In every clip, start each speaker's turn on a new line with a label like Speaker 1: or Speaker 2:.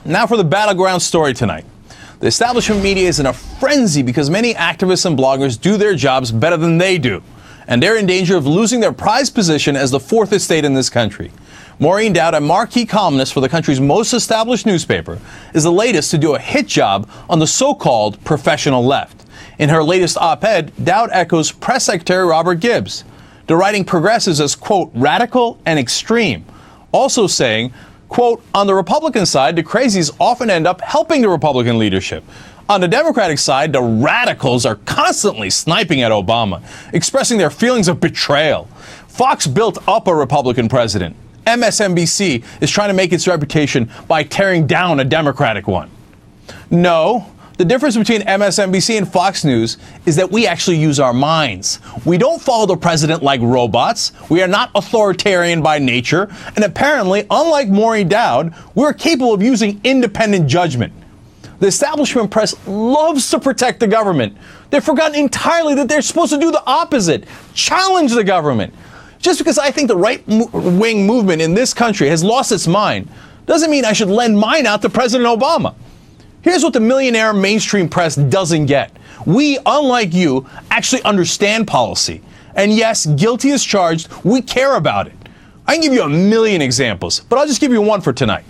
Speaker 1: Now for the battleground story tonight. The establishment media is in a frenzy because many activists and bloggers do their jobs better than they do, and they're in danger of losing their prized position as the fourth estate in this country. Maureen Dowd, a marquee columnist for the country's most established newspaper, is the latest to do a hit job on the so-called professional left. In her latest op-ed, Dowd echoes Press Secretary Robert Gibbs, deriding progressives as, quote, radical and extreme, also saying, quote, on the Republican side, the crazies often end up helping the Republican leadership. On the Democratic side, the radicals are constantly sniping at Obama, expressing their feelings of betrayal. Fox built up a Republican president. MSNBC is trying to make its reputation by tearing down a Democratic one. No, the difference between MSNBC and Fox News is that we actually use our minds. We don't follow the president like robots. We are not authoritarian by nature. And apparently, unlike Maureen Dowd, we're capable of using independent judgment. The establishment press loves to protect the government. They've forgotten entirely that they're supposed to do the opposite, challenge the government. Just because I think the right-wing movement in this country has lost its mind doesn't mean I should lend mine out to President Obama. Here's what the millionaire mainstream press doesn't get. We, unlike you, actually understand policy. And yes, guilty as charged, we care about it. I can give you a million examples, but I'll just give you one for tonight.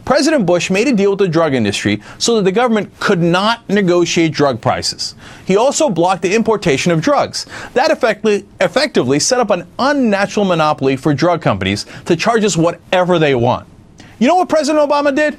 Speaker 1: President Bush made a deal with the drug industry so that the government could not negotiate drug prices. He also blocked the importation of drugs. That effectively set up an unnatural monopoly for drug companies to charge us whatever they want. You know what President Obama did?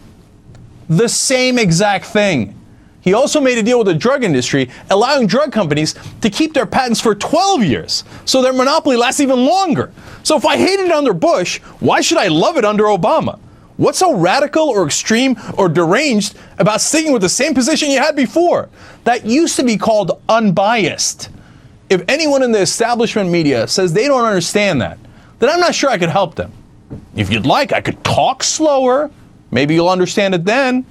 Speaker 1: The same exact thing. He also made a deal with the drug industry, allowing drug companies to keep their patents for 12 years, so their monopoly lasts even longer. So if I hated it under Bush, why should I love it under Obama? What's so radical or extreme or deranged about sticking with the same position you had before? That used to be called unbiased. If anyone in the establishment media says they don't understand that, then I'm not sure I could help them. If you'd like, I could talk slower. Maybe you'll understand it then.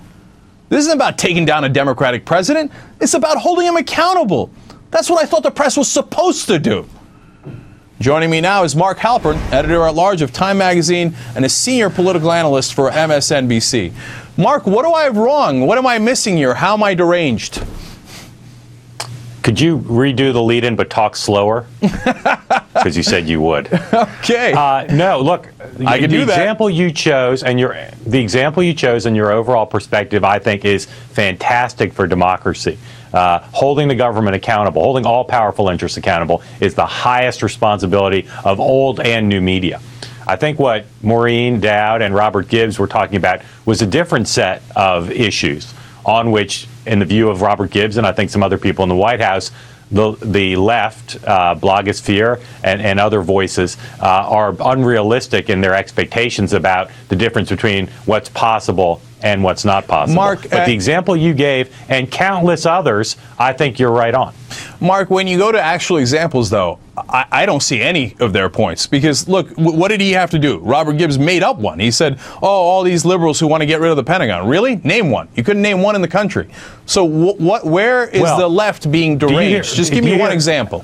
Speaker 1: This isn't about taking down a Democratic president. It's about holding him accountable. That's what I thought the press was supposed to do. Joining me now is Mark Halperin, editor-at-large of Time Magazine and a senior political analyst for MSNBC. Mark, what do I have wrong? What am I missing here? How am I deranged?
Speaker 2: Could you redo the lead-in but talk slower? Because you said you would.
Speaker 1: Okay.
Speaker 2: No, look,
Speaker 1: I can do that.
Speaker 2: The example you chose and your overall perspective, I think, is fantastic for democracy. Holding the government accountable, holding all powerful interests accountable, is the highest responsibility of old and new media. I think what Maureen Dowd and Robert Gibbs were talking about was a different set of issues on which, in the view of Robert Gibbs and I think some other people in the White House, the left, blogosphere, and other voices are unrealistic in their expectations about the difference between what's possible and what's not possible.
Speaker 1: Mark,
Speaker 2: but the example you gave and countless others, I think you're right on.
Speaker 1: Mark, when you go to actual examples, though, I don't see any of their points. Because, look, what did he have to do? Robert Gibbs made up one. He said, oh, all these liberals who want to get rid of the Pentagon. Really? Name one. You couldn't name one in the country. So where is the left being deranged? Just give me one example.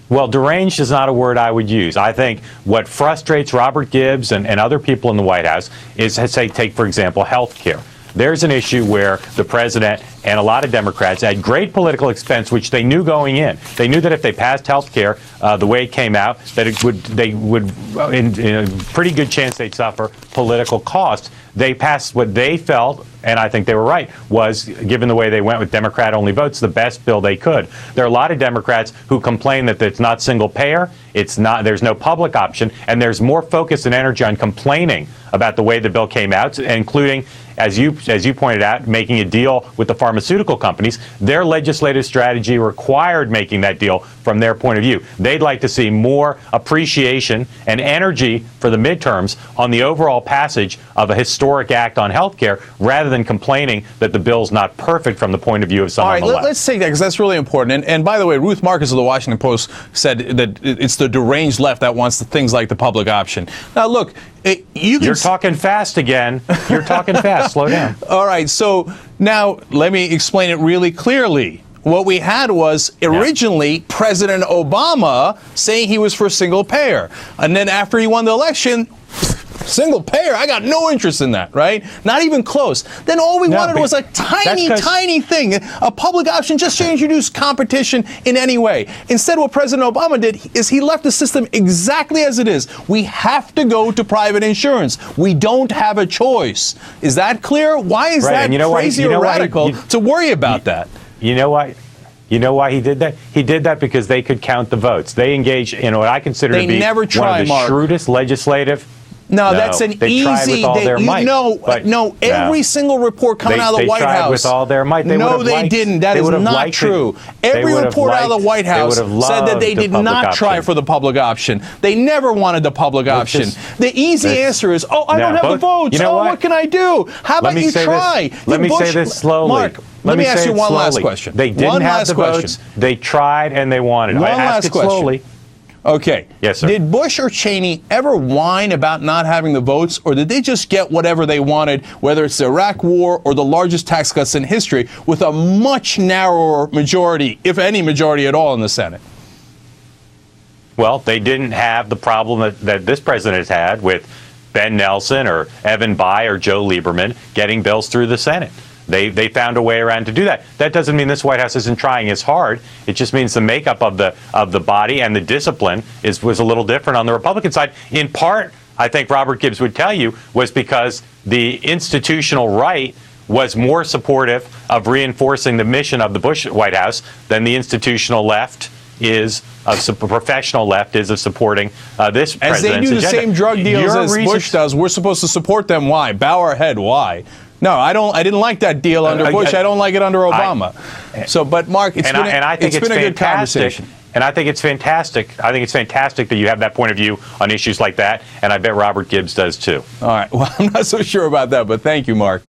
Speaker 2: Well, deranged is not a word I would use. I think what frustrates Robert Gibbs and other people in the White House is, say, take, for example, health care. There's an issue where the president and a lot of Democrats, at great political expense, which they knew going in, they knew that if they passed health care the way it came out, that they would, in a pretty good chance, they'd suffer political costs. They passed what they felt, and I think they were right, was, given the way they went with Democrat-only votes, the best bill they could. There are a lot of Democrats who complain that it's not single-payer, there's no public option, and there's more focus and energy on complaining about the way the bill came out, including, as you pointed out, making a deal with the pharmaceutical companies. Their legislative strategy required making that deal from their point of view. They'd like to see more appreciation and energy for the midterms on the overall passage of a historic act on health care, rather than complaining that the bill's not perfect from the point of view of some on the left.
Speaker 1: Let's take that, because that's really important. And by the way, Ruth Marcus of the Washington Post said that it's the deranged left that wants things like the public option. Now, look, you're
Speaker 2: talking fast again. You're talking fast. Slow down.
Speaker 1: All right. So now let me explain it really clearly. What we had was originally President Obama saying he was for single payer. And then after he won the election, Single payer, I got no interest in that, right? Not even close. Then all we wanted was a tiny thing, a public option just to introduce competition in any way. Instead, what President Obama did is he left the system exactly as it is. We have to go to private insurance. We don't have a choice. Is that clear? Why is that crazy or radical to worry about that?
Speaker 2: You know why? You know why he did that? He did that because they could count the votes. They engaged in what I consider to be one of the shrewdest legislative.
Speaker 1: No, that's an easy.
Speaker 2: Tried with all their might.
Speaker 1: Every single report coming out of the White House. They tried
Speaker 2: with all their might.
Speaker 1: They didn't. That is not true. Every report out of the White House said that they did not try for the public option. They never wanted the public option. The easy answer is, I don't have the votes. What can I do? How about you try?
Speaker 2: Let me say this slowly.
Speaker 1: Mark, let me ask you one last question.
Speaker 2: They didn't have the votes. They tried and they wanted.
Speaker 1: One last question. Slowly. Okay.
Speaker 2: Yes, sir.
Speaker 1: Did Bush or Cheney ever whine about not having the votes, or did they just get whatever they wanted, whether it's the Iraq War or the largest tax cuts in history, with a much narrower majority, if any majority at all, in the Senate?
Speaker 2: Well, they didn't have the problem that this president has had with Ben Nelson or Evan Bayh or Joe Lieberman getting bills through the Senate. They found a way around to do that. That doesn't mean this White House isn't trying as hard. It just means the makeup of the body and the discipline was a little different on the Republican side. In part, I think Robert Gibbs would tell you, was because the institutional right was more supportive of reinforcing the mission of the Bush White House than the institutional left is, professional left is, of supporting this president's agenda.
Speaker 1: As they do the same drug deals as Bush does, we're supposed to support them. Why? Bow our head. Why? No, I didn't like that deal under Bush. I don't like it under Obama. But Mark, it's been a good conversation.
Speaker 2: And I think it's fantastic. I think it's fantastic that you have that point of view on issues like that. And I bet Robert Gibbs does too.
Speaker 1: All right. Well, I'm not so sure about that, but thank you, Mark.